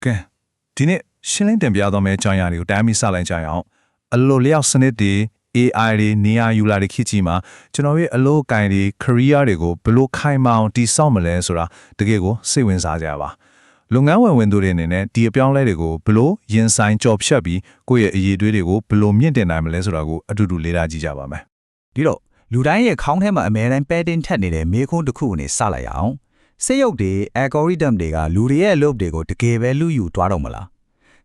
ကဲဒီနေ့ရှင်းလင်းတင်ပြတော့မယ့်အကြောင်းအရာတွေကိုတိုင်းပြီးစလိုက်ကြရအောင်အလိုလျောက်စနစ်တွေ AI တွေနေရာယူလာတဲ့ခေတ်ကြီးမှာကျွန်တော်ရဲ့အလိုကိုင်တွေ career တွေကိုဘယ်လိုခိုင်မာအောင်တည်ဆောက်မလဲဆိုတာတကယ်ကိုစိတ်ဝင်စားကြပါလုပ်ငန်းဝင်သူတွေအနေနဲ့ဒီအပြောင်းလဲတွေကိုဘယ်လိုရင်ဆိုင်ကြော်ဖြတ်ပြီးကိုယ့်ရဲ့အရေးတွေးတွေကိုဘယ်လိုမြင့်တင်နိုင်မလဲဆိုတာကိုအတူတူလေ့လာကြည့်ကြပါမယ်ဒီတော့လူတိုင်းရဲ့ခေါင်းထဲမှာအများတိုင်းပဲတင်ထက်နေတဲ့မေခွန်းတစ်ခုကိုနေစလိုက်ရအောင်စိတ်ရုပ်တွေ algorithm တွေကလူတွေရဲ့အလုပ်တွေကိုတကယ်ပဲလူယူသွားတော့မလာ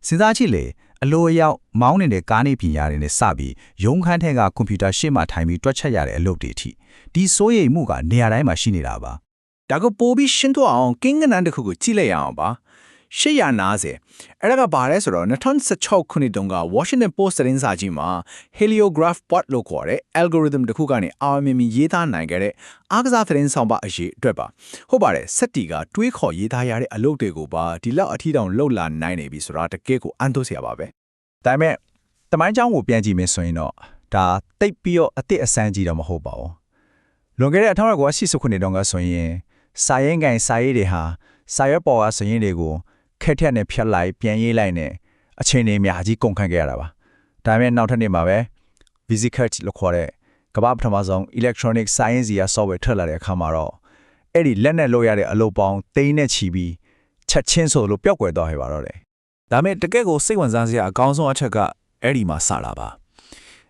းစဉ်းစားကြည့်လေအလိုအရောက်မောင်းနေတဲ့ကားနေပညာတွေနဲ့စပြီးရုံးခန်းထဲကကွန်ပျူတာရှေ့မှာထိုင်ပြီးတွက်ချက်ရတဲ့အလုပ်တွေအထိဒီစိုးရိမ်မှုကနေရာတိုင်းမှာရှိနေတာပါဒါကိုပိုပြီးရှင်းသွားအောင်ကိန်းဂဏန်းတစ်ခုကိုကြည့်လိုက်ရအောင်ပါ890အဲ့ဒါကဘာလဲဆိုတော့2016ခုနှစ်တုန်းက Washington Post သတင်းစာကြီးမှာ Heliograph bot လို့ခေါ်တဲ့ algorithm တစ်ခုကနေအောင်မြင်ပြီးရေးသားနိုင်ခဲ့တဲ့အားကစားသတင်းဆောင်ပါအရေးအတွက်ပါဟုတ်ပါတယ်စက်တီကတွေးခေါ်ရေးသားရတဲ့အလုပ်တွေကိုပါဒီလောက်အထီးတောင်လှုပ်လာနိုင်နေပြီဆိုတာတကယ်ကိုအံ့သြစရာပါပဲဒါပေမဲ့တမိုင်းကြောင်းကိုပြန်ကြည့်မယ်ဆိုရင်တော့ဒါတိတ်ပြီးတော့အစ်စ်အစမ်းကြီးတော့မဟုတ်ပါဘူးလွန်ခဲ့တဲ့1980ခုနှစ်တုန်းကဆိုရင်စာရေးငိုင်စာရေးတွေဟာစာရွက်ပေါ်ကစရင်းတွေကိုခက်ထက်နဲ့ဖြတ်လိုက်ပြန်ရေးလိုက်နဲ့အချိန်တွေအများကြီးကုန်ခန့်ခဲ့ရတာပါဒါပေမဲ့နောက်ထပ်နေ့မှာပဲ VisiCut လို့ခေါ်တဲ့ကမ္ဘာပထမဆုံး electronic science ရာ software ထွက်လာတဲ့အခါမှာတော့အဲ့ဒီလက်နဲ့လုပ်ရတဲ့အလုပ်ပေါင်းသိန်းနဲ့ချီပြီးချက်ချင်းဆိုလို့ပျောက်ကွယ်သွားခဲ့ပါတော့တယ်ဒါပေမဲ့တကယ့်ကိုစိတ်ဝင်စားစရာအကောင်းဆုံးအချက်ကအဲ့ဒီမှာစလာပါ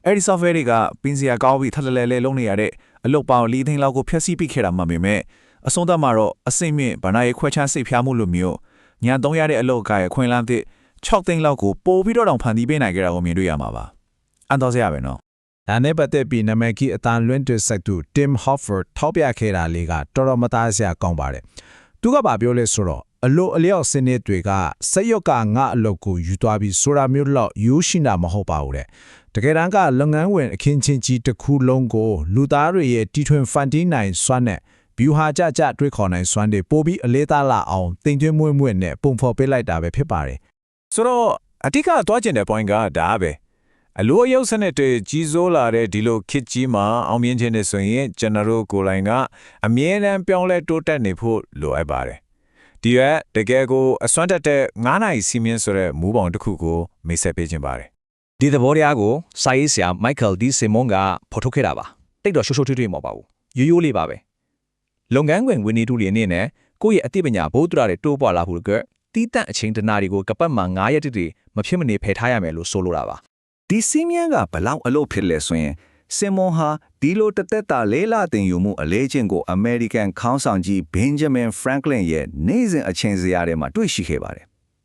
အဲ့ဒီ software တွေကပင်စရာကောင်းပြီးထပ်လဲလဲလုံးနေရတဲ့အလုပ်ပေါင်း၄သိန်းလောက်ကိုဖျက်ဆီးပစ်ခဲ့တာမှပေမဲ့အဆုံးသတ်မှာတော့အစိမ့်မြင့်ဗနာရေးခွဲခြားစိတ်ဖျားမှုလိုမျိုးညာသုံးရတဲ့အလုပ်ကရဲ့ခွင်လန်းသစ်6သိန်းလောက်ကိုပို့ပြီးတော့တောင်ဖန်တီးပေးနိုင်ကြတာကိုမြင်တွေ့ရမှာပါအန်တော်စရာပဲနော်ဒါနဲ့ပတ်သက်ပြီးနာမည်ကြီးအတန်လွင့်တွဆက်သူ Tim Hoffer ထောက်ပြခဲ့တာလေးကတော်တော်မသားစရာကောင်းပါတယ်သူကပြောလဲဆိုတော့အလိုအလျောက်စနစ်တွေကစက်ရုပ်ကငါအလုပ်ကိုယူသွားပြီးဆိုတာမျိုးလောက်ယူရှိတာမဟုတ်ပါဘူးတဲ့တကယ်တမ်းကလုပ်ငန်းဝင်အခင်းချင်းကြီးတစ်ခုလုံးကိုလူသားတွေရဲ့တီထွင်ဖန်တီးနိုင်စွမ်းနဲ့ဗျူဟာကြတွေးခေါ်နိုင်စွမ်းတွေပို့ပြီးအလေးသားလာအောင်တင်သွင်းမွေ့မွေ့နဲ့ပုံဖော်ပေးလိုက်တာပဲဖြစ်ပါတယ်ဆိုတော့အတိတ်ကသွားကျင်တဲ့ point ကဒါပဲအလိုအယုတ်စနစ်တွေကြီးစိုးလာတဲ့ဒီလိုခစ်ကြီးမှာအောင်မြင်ခြင်းနဲ့ဆိုရင်ကျွန်တော်တို့ကိုယ်တိုင်ကအမြဲတမ်းပြောင်းလဲတိုးတက်နေဖို့လိုအပ်ပါတယ်ဒီရက်တကယ်ကိုအစွမ်းတက်တဲ့9နိုင်စီမင်းဆိုတဲ့မူပေါင်းတစ်ခုကိုမိတ်ဆက်ပေးခြင်းပါတယ်ဒီသဘောတရားကိုစာရေးဆရာ Michael D. Simon ကဖော်ထုတ်ခဲ့တာပါတိတ်တော့ရှိုးထွေးမဟုတ်ပါဘူးရိုးလေးပါပဲလုပ်ငန်းဝင်ဝန်ထမ်းတွေအနေနဲ့ကိုယ့်ရဲ့အသိပညာဘိုးတူတာတွေတိုးပွားလာဖို့ကတီးတန့်အချိန်တနာတွေကိုကပတ်မှာ9ရက်တိမဖြစ်မနေဖယ်ထားရမယ်လို့ဆိုလိုတာပါဒီစီမင်းကဘလောက်အလုပ်ဖြစ်လဲဆိုရင်စင်မွန်ဟာဒီလိုတသက်တာလေးလာတင်ယူမှုအလေးချင်းကိုအမေရိကန်ခေါင်းဆောင်ကြီးဘင်ဂျမင်ဖရန့်ကလင်ရဲ့နေ့စဉ်အချိန်စရာထဲမှာတွေ့ရှိခဲ့ပါတယ်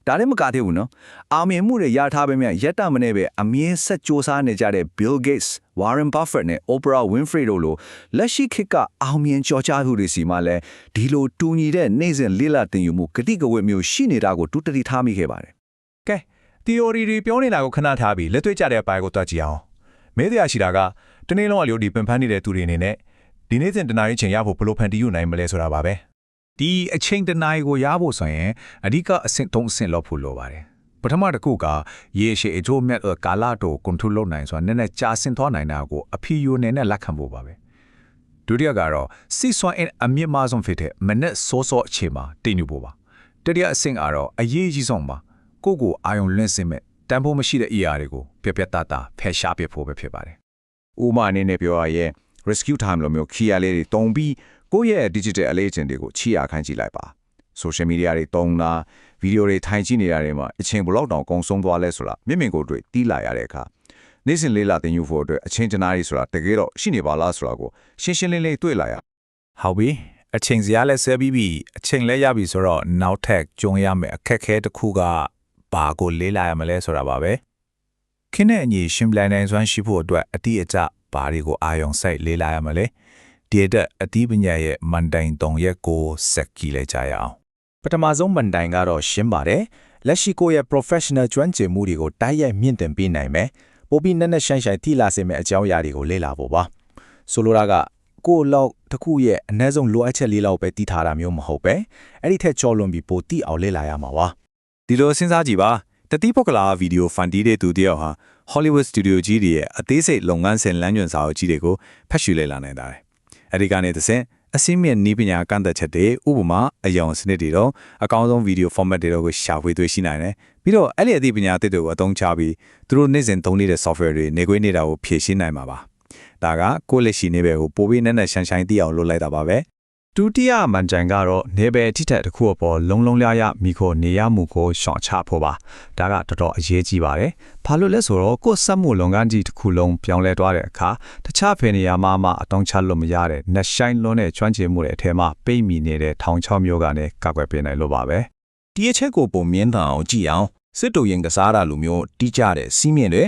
ဒါလည်းမကသေးဘူးနော်အောင်မြင်မှုတွေရထားပေမဲ့ရက်တမနဲ့ပဲအမြဲဆက်ကြိုးစားနေကြတဲ့ Bill Gates, Warren Buffett နဲ့ Oprah Winfrey တို့လိုလက်ရှိခေတ်ကအောင်မြင်ကြော်ကြားသူတွေစီမှာလည်းဒီလိုတူညီတဲ့နေ့စဉ်လေးလာတင်ယူမှုကတိကဝတ်မျိုးရှိနေတာကိုတူတတိထားမိခဲ့ပါတယ်ကဲ theory တွေပြောနေတာကိုခဏထားပြီးလက်တွေ့ကျတဲ့အပိုင်းကိုတွက်ကြည့်အောင်မေးတရားရှိတာကတနေ့လုံးအလျိုဒီပင်ပန်းနေတဲ့သူတွေအနေနဲ့ဒီနေ့စဉ်တနားရီချိန်ရဖို့ဘယ်လိုဖန်တီးယူနိုင်မလဲဆိုတာပါပဲဒီအချိန်တနားရီကိုရဖို့ဆိုရင်အဓိကအဆင့်3အဆင့်လောက်ဖို့လိုပါတယ်ပထမတစ်ခုကရေရှည်အကျိုးမဲ့ကာလတိုကွန်ထရိုးလုပ်နိုင်ဆိုတာနည်းနည်းကြာဆင်သွားနိုင်တာကိုအဖြေယူနေနဲ့လက်ခံဖို့ပါပဲဒုတိယကတော့စီဆွမ်းအမြင့်မားဆုံးဖြစ်တဲ့မနဲ့စောစောအခြေမှာတင်ယူဖို့ပါတတိယအဆင့်ကတော့အရေးကြီးဆုံးပါကိုအာယုံလွင့်စင်မဲ့တန်ဖိုးမရှိတဲ့ ER တွေကိုပြပြတတာဖယ်ရှားပစ်ဖို့ပဲဖြစ်ပါတယ်ဥမာအနေနဲ့ပြောရရင် rescue time လိုမျိုး key လေးတွေတုံးပြီးကိုယ့်ရဲ့ digital အလေးအကျင့်တွေကိုချီရခိုင်းကြည့်လိုက်ပါ social media တွေတုံးတာဗီဒီယိုတွေထိုင်ကြည့်နေတာတွေမှာအချိန်ဘယ်လောက်တောင်ကုန်ဆုံးသွားလဲဆိုတာမျက်မြင်ကိုယ်တွေ့တီးလာရတဲ့အခါနေ့စဉ်လေးလာတင်ယူဖို့အတွက်အချိန်တနားရီဆိုတာတကယ်တော့ရှိနေပါလားဆိုတာကိုရှင်းရှင်းလင်းလင်းတွေ့လာရဟုတ်ပြီအချိန်စရာလဲဆဲပြီးပြီအချိန်လဲရပြီဆိုတော့နောက်ထပ်ကြုံရမယ်အခက်ခဲတစ်ခုကဘာကိုလေးလာရမလဲဆိုတာပါပဲခင်းတဲ့အညီရှင်ပလန်နိုင်စွမ်းရှိဖို့အတွက်အတိအကျဘာတွေကိုအာယုံစိုက်လေးလာရမလဲဒီတဲ့အတိပညာရဲ့မန်တိုင်3ရက်ကိုစက်ကြည့်လိုက်ကြရအောင်ပထမဆုံးမန်တိုင်ကတော့ရှင်းပါတယ်လက်ရှိကိုရဲ့ professional ကျွမ်းကျင်မှုတွေကိုတိုက်ရိုက်မြင့်တင်ပေးနိုင်မယ်ပိုပြီးနက်နက်ရှိုင်းရှိုင်းထိလာစေမယ့်အကြောင်းအရာတွေကိုလေ့လာဖို့ပါဆိုလိုတာကကိုလောက်တစ်ခုရဲ့အနည်းဆုံးလိုအပ်ချက်လေးလောက်ပဲတည်ထားတာမျိုးမဟုတ်ပဲအဲ့ဒီထက်ကျော်လွန်ပြီးပိုတိအောင်လေ့လာရမှာပါဒီလိုစဉ်းစားကြည့်ပါတတိပုဂ္ဂလာဗီဒီယိုဖန်တီးတဲ့သူတယောက်ဟာ Hollywood Studio ကြီးတွေရဲ့အသေးစိတ်လုပ်ငန်းစဉ်လမ်းညွှန်စာအုပ်ကြီးတွေကိုဖတ်ရှုလေ့လာနိုင်တယ်အဲဒီကနေသစင် အစင်းမြင့်နီးပညာကန့်သက်ချက်တွေဥပမာအယောင်စနစ်တွေတော့အကောင်းဆုံးဗီဒီယို format တွေတော့ကိုရှာဖွေတွေ့ရှိနိုင်တယ်ပြီးတော့အဲ့ဒီအသိပညာအသစ်တွေကိုအသုံးချပြီးသူတို့နေ့စဉ်သုံးနေတဲ့ software တွေနေခွေးနေတာကိုဖြည့်ရှင်းနိုင်မှာပါဒါကကိုယ့်လက်ရှိနေပဲကိုပိုပြီးနဲ့ရှန်ရှိုင်းသိအောင်လုပ်လိုက်တာပါပဲ ဒုတိယမန်တိုင်ကတော့နေပယ်ထိထက်တစ်ခုအပေါ်လုံးလုံးလျားရမိခိုနေရမှုကိုရှောင်ချဖို့ပါဒါကတော်တော်အရေးကြီးပါတယ်ဘာလို့လဲဆိုတော့ကိုယ်စက်မှုလုပ်ငန်းကြီးတစ်ခုလုံးပြောင်းလဲသွားတဲ့အခါတခြားဖယ်နေရာမှာအတောင်းချလို့မရတဲ့နှဆိုင်လွန်းတဲ့ကျွမ်းကျင်မှုတွေအထက်မှာပိတ်မိနေတဲ့ထောင်ချောင်းမျိုးကနေကောက်ွယ်ပေးနိုင်လို့ပါပဲ ဒီအချက်ကိုပုံမြင်အောင်ကြည့်အောင်စစ်တူရင်ကစားတာလိုမျိုးတီးကြတဲ့စီးမြင့်တွေ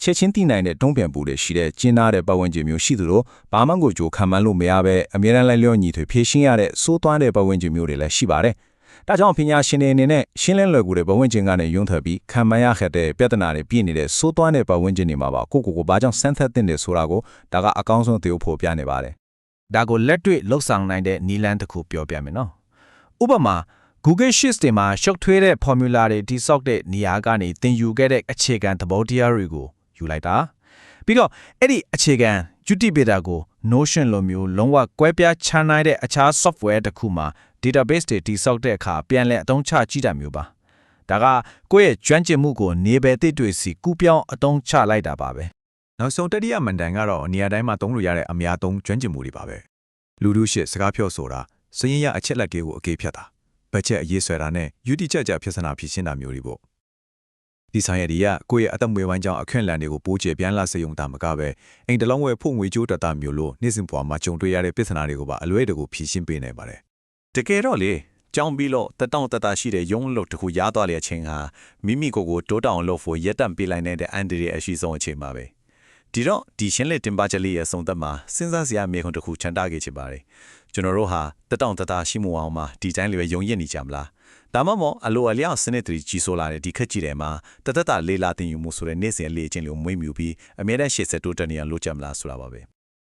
ချက်ချင်းတည်နိုင်တဲ့တုံးပြန်ပူတွေရှိတဲ့ကျင်းသားတဲ့ပတ်ဝန်းကျင်မျိုးရှိသလိုဘာမှကိုကြိုခံမှန်းလို့မရပဲအမြဲတမ်းလိုက်လျောညီထွေဖြည့်ရှင်းရတဲ့စိုးသွမ်းတဲ့ပတ်ဝန်းကျင်မျိုးတွေလည်းရှိပါတယ်။ဒါကြောင့်ပညာရှင်တွေအနေနဲ့ရှင်းလင်းလွယ်ကူတဲ့ပတ်ဝန်းကျင်ကနေယုံထွက်ပြီးခံမှန်းရခက်တဲ့ပြဿနာတွေပြည့်နေတဲ့စိုးသွမ်းတဲ့ပတ်ဝန်းကျင်တွေမှာပါကိုဘာကြောင့်ဆန်းသက်တဲ့ဆိုတာကိုဒါကအကောင်းဆုံးသတိဖို့ပြနေပါတယ် ဒါကိုလက်တွေ့လှုပ်ဆောင်နိုင်တဲ့နီလန်းတစ်ခုပြောပြမယ်နော်ဥပမာ Google Sheets တွေမှာရှုပ်ထွေးတဲ့ formula တွေတိစောက်တဲ့နေရာကနေသင်ယူခဲ့တဲ့အခြေခံသဘောတရားတွေကိုယူလိုက်တာပြီးတော့အဲ့ဒီအခြေခံ Jupyter ကို Notion လိုမျိုးလုံးဝကွဲပြားခြားနိုင်တဲ့အခြား software တစ်ခုမှာ database တွေတိစောက်တဲ့အခါပြန်လည်အသုံးချကြည့်တာမျိုးပါဒါကကိုယ့်ရဲ့ကျွမ်းကျင်မှုကိုနေပယ်သစ်တွေစီကူးပြောင်းအသုံးချလိုက်တာပါပဲ နောက်ဆုံးတတိယမန်တိုင်ကတော့နေရာတိုင်းမှာသုံးလို့ရတဲ့အများသုံးကျွမ်းကျင်မှုတွေပါပဲလူတို့ရှစ်စကားပြောဆိုတာစရင်ရအချက်လက်တွေကိုအကေဖြတ်တာဘတ်ချက်အရေးဆွဲတာနဲ့ယူတီချက်ဖြစ်စနာဖြစ်ရှင်းတာမျိုးတွေပေါ့ဒီဆိုင်ရည်ကကိုယ့်ရဲ့အသက်မွေးဝမ်းကြောင်းအခွင့်အလမ်းတွေကိုပိုးကျပြန်လာစေုံတာမကပဲအိမ်တလုံးဝယ်ဖို့ငွေကြိုးတတာမျိုးလို့နေ့စဉ်ဘဝမှာကြုံတွေ့ရတဲ့ပြဿနာတွေကိုပါအလွဲတကူဖြေရှင်းပေးနိုင်ပါတယ် တကယ်တော့လေကြောင်းပြီးလို့တတောင့်တတရှိတဲ့ရုံးလို့တခုရသွားတဲ့အချိန်ဟာမိမိကိုယ်တိုးတောင်လို့ဖို့ရက်တန့်ပေးလိုက်တဲ့အန်ဒီရဲ့အရှိဆုံးအချိန်ပါပဲဒီတော့ဒီရှင်းလက်တင်ပါချက်လေးရဲ့ဆုံးသက်မှာစဉ်းစားစရာမေခွန်းတစ်ခုချန်တာခဲ့ချင်ပါတယ်ကျွန်တော်တို့ဟာတတောင့်တတရှိမှုအောင်မှာဒီတိုင်းလေးပဲယုံရည်နေကြမလားဒါမှမဟုတ်အလိုအလျောက်စနစ်တွေကြီးစိုးလာတဲ့ဒီခက်ကြီးတွေမှာတသက်တာလေးလာတင်ယူမှုဆိုတဲ့နေ့စဉ်လေးချင်းလေးကိုမွေးမြူပြီးအမြဲတမ်းရှေ့ဆက်တိုးတက်နေအောင်လုပ်ကြမလားဆိုတာပါပဲ